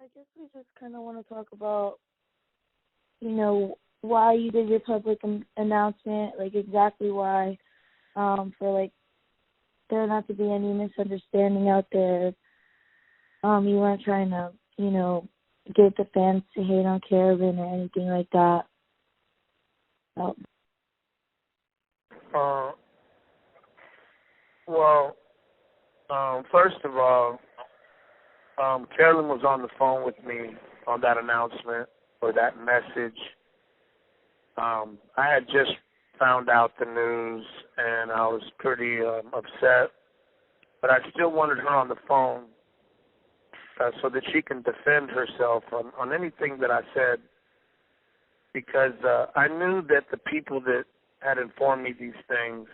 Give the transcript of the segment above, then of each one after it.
I guess we just kind of want to talk about, why you did your public announcement, like exactly why, for like there not to be any misunderstanding out there. You weren't trying to, get the fans to hate on Carolyn or anything like that. Oh. Well, first of all, Carolyn was on the phone with me on that announcement or that message. I had just found out the news, and I was pretty upset, but I still wanted her on the phone so that she can defend herself on anything that I said, because I knew that the people that had informed me these things,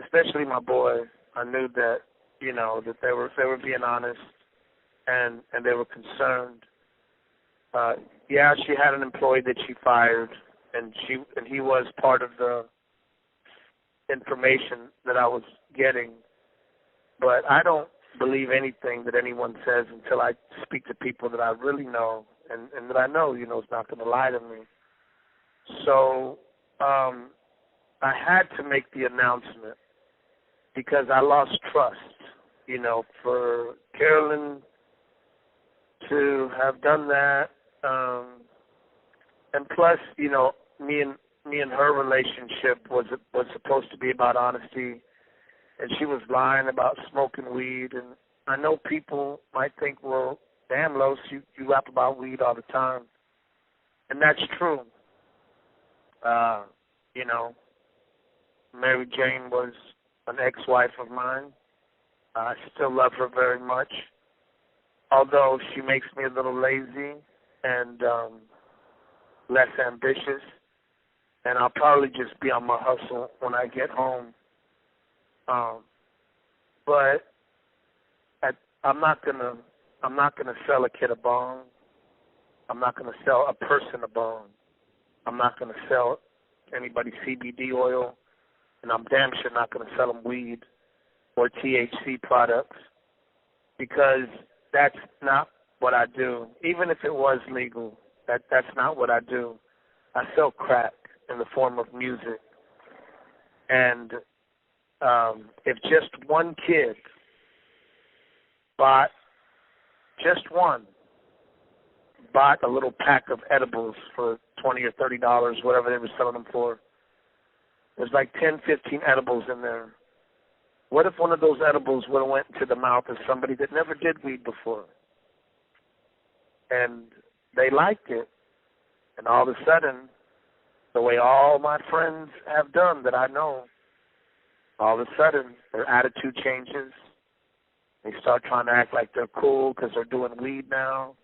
especially my boy, I knew that, that they were being honest and they were concerned. Yeah, she had an employee that she fired, and he was part of the information that I was getting. But I don't believe anything that anyone says until I speak to people that I really know and that I know, is not going to lie to me. So I had to make the announcement because I lost trust, for Carolyn to have done that. And plus, me and her relationship was supposed to be about honesty, and she was lying about smoking weed. And I know people might think, well, damn, Los, you rap about weed all the time, and that's true. Mary Jane was an ex-wife of mine. I still love her very much, although she makes me a little lazy and less ambitious, and I'll probably just be on my hustle when I get home. But I'm not gonna sell a kid a bong. I'm not gonna sell a person a bong. I'm not gonna sell anybody CBD oil, and I'm damn sure not gonna sell them weed or THC products, because that's not what I do. Even if it was legal, that's not what I do. I sell crack in the form of music. And if just one kid bought a little pack of edibles for $20 or $30, whatever they were selling them for, there's like 10, 15 edibles in there. What if one of those edibles would have went into the mouth of somebody that never did weed before? And they liked it. And all of a sudden, the way all my friends have done that I know, all of a sudden their attitude changes. They start trying to act like they're cool because they're doing weed now.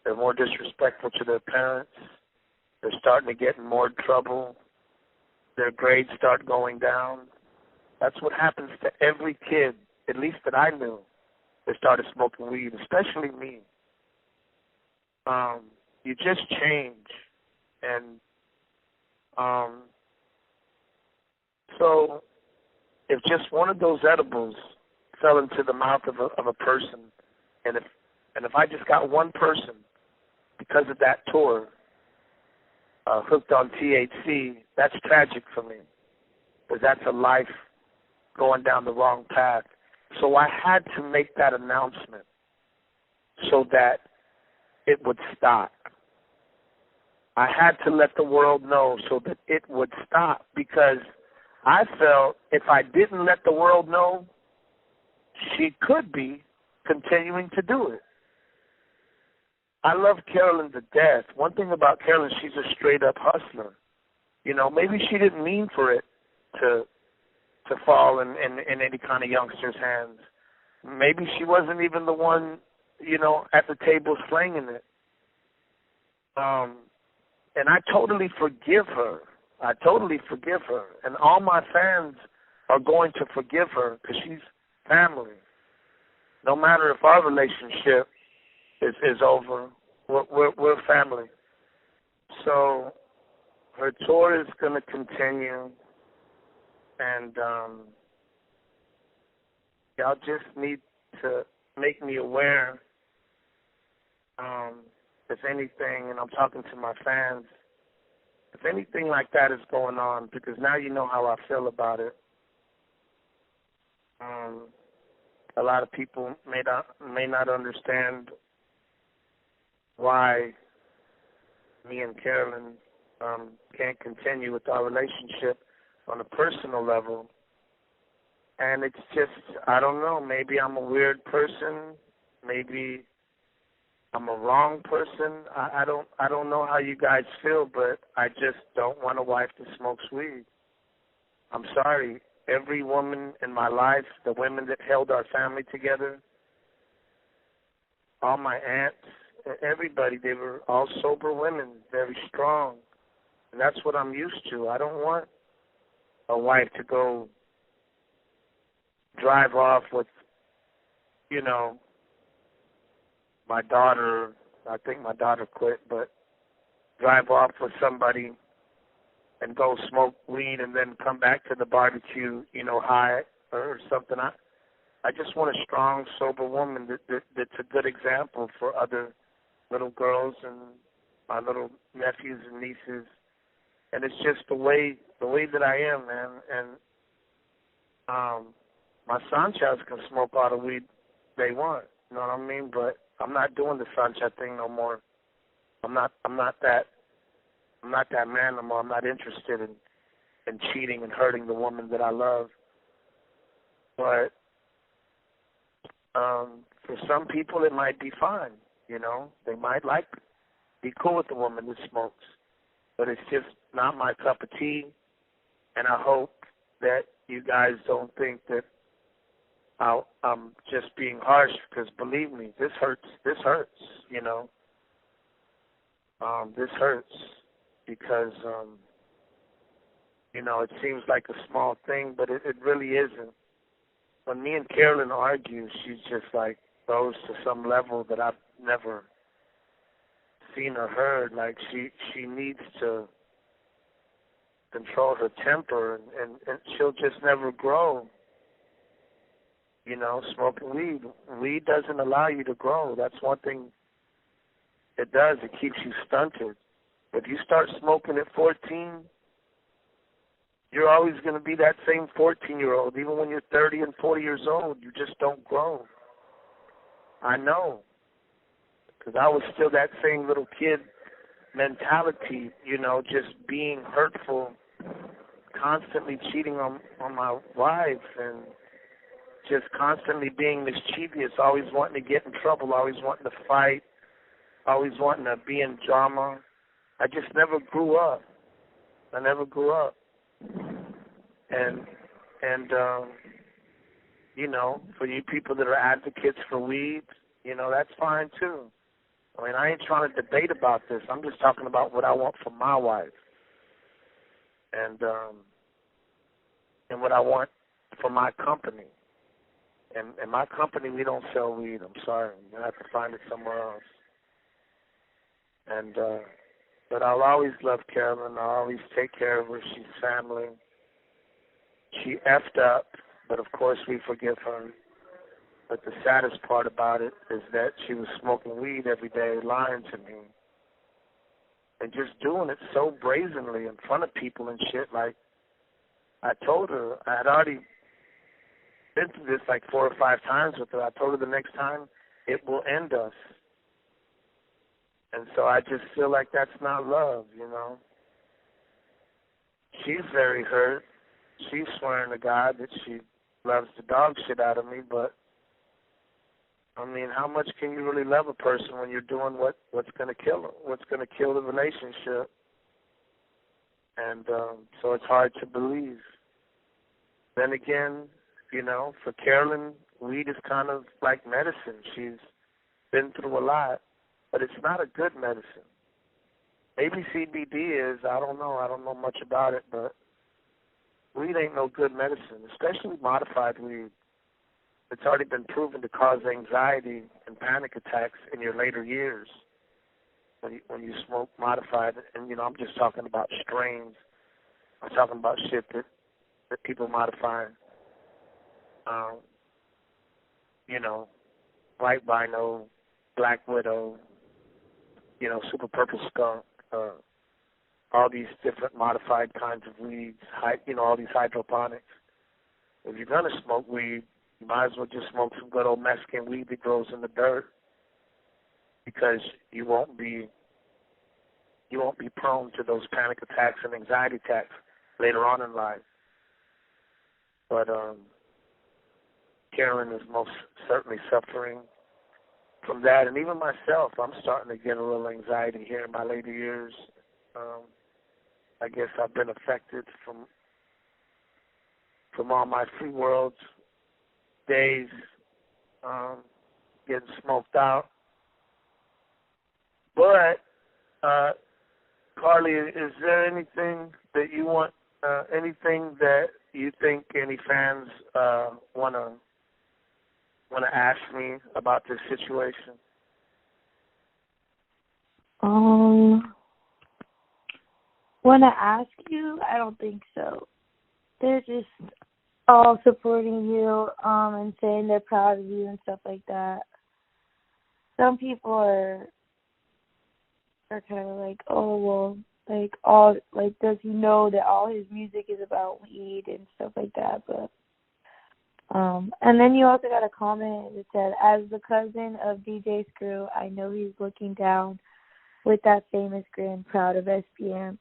They're more disrespectful to their parents. They're starting to get in more trouble. Their grades start going down. That's what happens to every kid, at least that I knew, that started smoking weed, especially me. You just change. And so if just one of those edibles fell into the mouth of a person, and if I just got one person because of that tour hooked on THC, that's tragic for me, because that's a life going down the wrong path. So I had to make that announcement so that it would stop. I had to let the world know so that it would stop, because I felt if I didn't let the world know, she could be continuing to do it. I love Carolyn to death. One thing about Carolyn, she's a straight-up hustler. Maybe she didn't mean for it to fall in any kind of youngster's hands. Maybe she wasn't even the one, at the table slanging it. And I totally forgive her. And all my fans are going to forgive her because she's family. No matter if our relationship is over, we're family. So her tour is going to continue, and y'all just need to make me aware if anything, and I'm talking to my fans, if anything like that is going on, because now you know how I feel about it. A lot of people may not understand why me and Carolyn can't continue with our relationship on a personal level. And it's just, I don't know, maybe I'm a weird person, maybe I'm a wrong person. I don't know how you guys feel, but I just don't want a wife that smokes weed. I'm sorry. Every woman in my life, the women that held our family together, all my aunts, everybody, they were all sober women, very strong. And that's what I'm used to. I don't want a wife to go drive off with, my daughter. I think my daughter quit, but drive off with somebody and go smoke weed and then come back to the barbecue, high or something. I just want a strong, sober woman that's a good example for other little girls and my little nephews and nieces. And it's just the way that I am, man. And my Sanchez can smoke all the weed they want, you know what I mean? But I'm not doing the Sanchez thing no more. I'm not that man no more. I'm not interested in cheating and hurting the woman that I love. But for some people it might be fine, They might be cool with the woman that smokes. But it's just not my cup of tea, and I hope that you guys don't think that I'm just being harsh, because believe me, this hurts. This hurts, This hurts because, it seems like a small thing, but it really isn't. When me and Carolyn argue, she's just goes to some level that I've never seen or heard. Like she needs to control her temper, and she'll just never grow. Smoking weed. Weed doesn't allow you to grow. That's one thing it does. It keeps you stunted. If you start smoking at 14, you're always going to be that same 14-year-old. Even when you're 30 and 40 years old, you just don't grow. I know. Because I was still that same little kid mentality, just being hurtful, constantly cheating on my wife, and just constantly being mischievous, always wanting to get in trouble, always wanting to fight, always wanting to be in drama. I just never grew up. I never grew up. And for you people that are advocates for weed, that's fine too. I mean, I ain't trying to debate about this. I'm just talking about what I want for my wife. And what I want for my company. And my company, we don't sell weed. I'm sorry. You have to find it somewhere else. And but I'll always love Carolyn. I'll always take care of her. She's family. She effed up, but of course we forgive her. But the saddest part about it is that she was smoking weed every day, lying to me, and just doing it so brazenly in front of people and shit. Like, I told her, I had already been through this 4 or 5 times with her. I told her the next time it will end us. And so I just feel like that's not love, She's very hurt. She's swearing to God that she loves the dog shit out of me, but I mean, how much can you really love a person when you're doing what's going to kill them, what's going to kill the relationship? And so it's hard to believe. Then again, for Carolyn, weed is kind of like medicine. She's been through a lot, but it's not a good medicine. Maybe CBD is, I don't know. I don't know much about it, but weed ain't no good medicine, especially modified weed. It's already been proven to cause anxiety and panic attacks in your later years when you smoke modified. And, I'm just talking about strains. I'm talking about shit that people modify. White Rhino, Black Widow, super purple skunk, all these different modified kinds of weeds, all these hydroponics. If you're going to smoke weed, you might as well just smoke some good old Mexican weed that grows in the dirt, because you won't be prone to those panic attacks and anxiety attacks later on in life. But Carolyn is most certainly suffering from that, and even myself, I'm starting to get a little anxiety here in my later years. I guess I've been affected from all my free world days, getting smoked out. But, Carly, is there anything that you want, anything that you think any fans want to ask me about this situation? Want to ask you? I don't think so. They're just all supporting you and saying they're proud of you and stuff like that. Some people are kind of like, oh, well, does he know that all his music is about weed and stuff like that? But and then you also got a comment that said, as the cousin of DJ Screw, I know he's looking down with that famous grin, proud of SPM.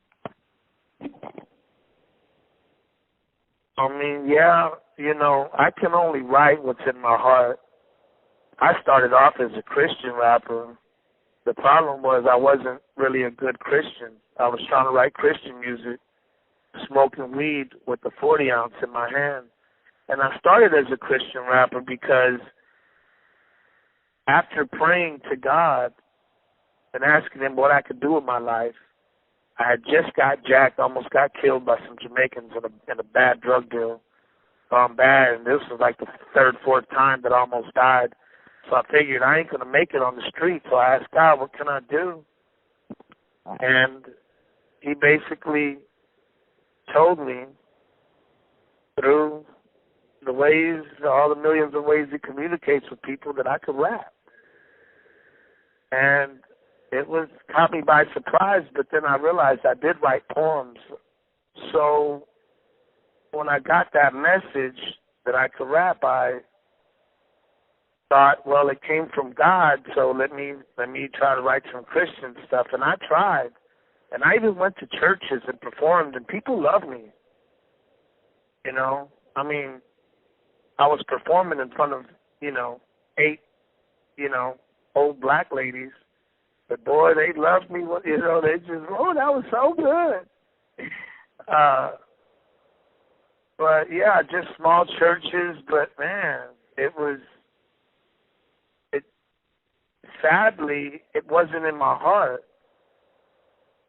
I mean, yeah, I can only write what's in my heart. I started off as a Christian rapper. The problem was I wasn't really a good Christian. I was trying to write Christian music, smoking weed with a 40 ounce in my hand. And I started as a Christian rapper because after praying to God and asking him what I could do with my life, I had just got jacked, almost got killed by some Jamaicans in a bad drug deal. Bad, and this was like the third, fourth time that I almost died. So I figured I ain't going to make it on the street. So I asked God, what can I do? And he basically told me through the ways, all the millions of ways he communicates with people, that I could rap. And it caught me by surprise, but then I realized I did write poems. So when I got that message that I could rap, I thought, well, it came from God, so let me try to write some Christian stuff. And I tried. And I even went to churches and performed, and people loved me. I mean, I was performing in front of, 8, old black ladies. But, boy, they loved me. They just, oh, that was so good. But, yeah, just small churches. But, man, sadly, it wasn't in my heart.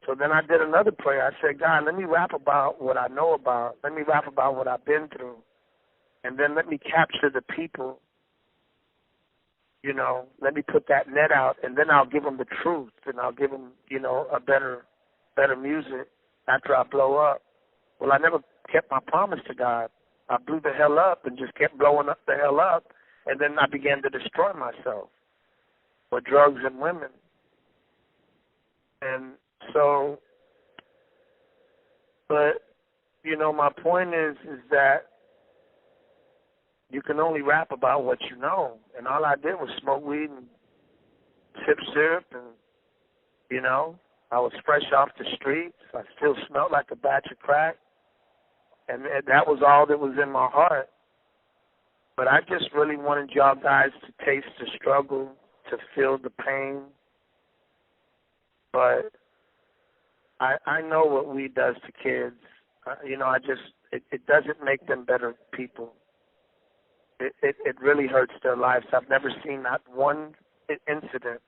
So then I did another prayer. I said, God, let me rap about what I know about. Let me rap about what I've been through. And then let me capture the people. Let me put that net out, and then I'll give them the truth, and I'll give them, a better music after I blow up. Well, I never kept my promise to God. I blew the hell up and just kept blowing up the hell up, and then I began to destroy myself with drugs and women. And so, but, my point is that you can only rap about what you know. And all I did was smoke weed and sip syrup, and, I was fresh off the streets. I still smelled like a batch of crack. And that was all that was in my heart. But I just really wanted y'all guys to taste the struggle, to feel the pain. But I know what weed does to kids. It doesn't make them better people. It really hurts their lives. I've never seen not one incident,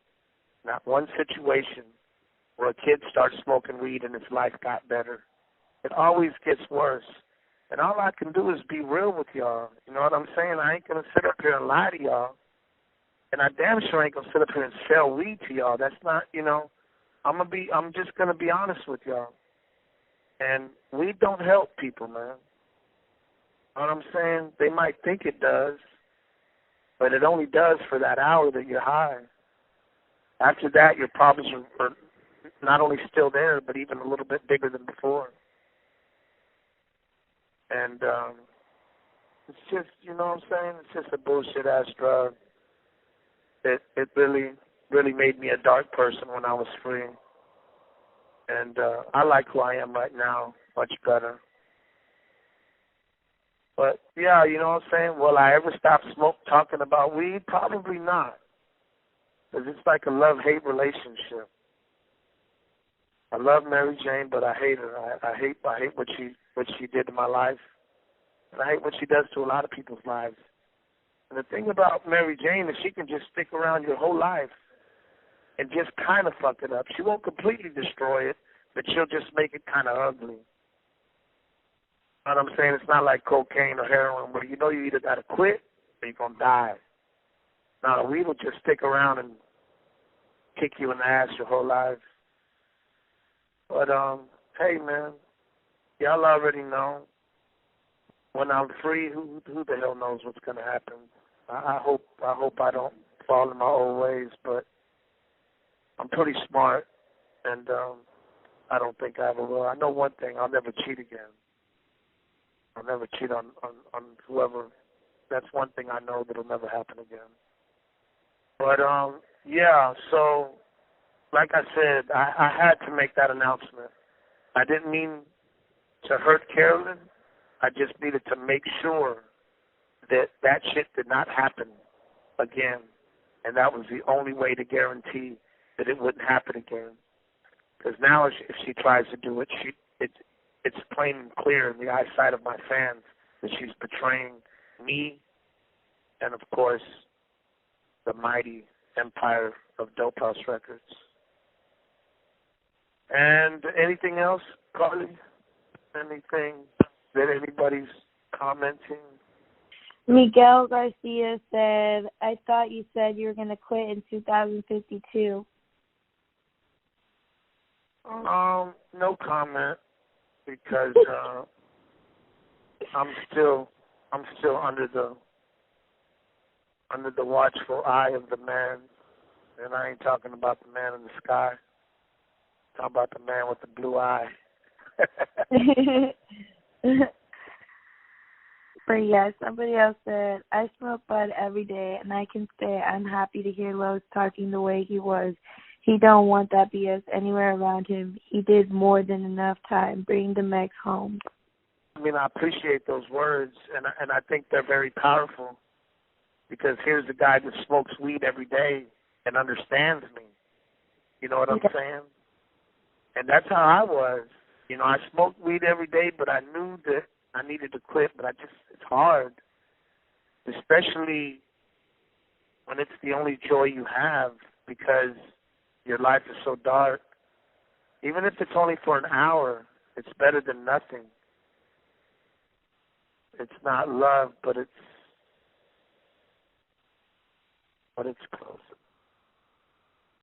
not one situation where a kid starts smoking weed and his life got better. It always gets worse. And all I can do is be real with y'all. You know what I'm saying? I ain't going to sit up here and lie to y'all. And I damn sure ain't going to sit up here and sell weed to y'all. That's not, I'm just going to be honest with y'all. And weed don't help people, man. You know what I'm saying? They might think it does, but it only does for that hour that you're high. After that, your problems are not only still there, but even a little bit bigger than before. And it's just, you know what I'm saying? It's just a bullshit ass drug. It really made me a dark person when I was free. And I like who I am right now much better. But yeah, you know what I'm saying? Will I ever stop talking about weed? Probably not. Because it's like a love-hate relationship. I love Mary Jane, but I hate her. I hate what she did to my life. And I hate what she does to a lot of people's lives. And the thing about Mary Jane is she can just stick around your whole life and just kind of fuck it up. She won't completely destroy it, but she'll just make it kind of ugly. You know what I'm saying? It's not like cocaine or heroin where you know you either got to quit or you're going to die. Now, the weed will just stick around and kick you in the ass your whole life. But, hey, man, y'all already know. When I'm free, who the hell knows what's going to happen? I hope I don't fall in my old ways, but I'm pretty smart, and I don't think I ever will. I know one thing, I'll never cheat again. I'll never cheat on whoever. That's one thing I know that'll never happen again. But, yeah, so, like I said, I had to make that announcement. I didn't mean to hurt Carolyn. I just needed to make sure that shit did not happen again. And that was the only way to guarantee that it wouldn't happen again. Because now if she tries to do it, it's plain and clear in the eyesight of my fans that she's betraying me and, of course, the mighty empire of Dope House Records. And anything else, Carly? Anything that anybody's commenting? Miguel Garcia said, I thought you said you were going to quit in 2052. No comment, because I'm still under the watchful eye of the man, and I ain't talking about the man in the sky. I'm talking about the man with the blue eye. But yeah, somebody else said, I smoke bud every day, and I can say I'm happy to hear Los talking the way he was. He don't want that BS anywhere around him. He did more than enough time. Bring the Mex home. I mean, I appreciate those words, and I think they're very powerful, because here's a guy that smokes weed every day and understands me. You know what I'm saying? And that's how I was. You know, I smoked weed every day, but I knew that I needed to quit, but it's hard, especially when it's the only joy you have, because your life is so dark. Even if it's only for an hour, it's better than nothing. It's not love, but it's close.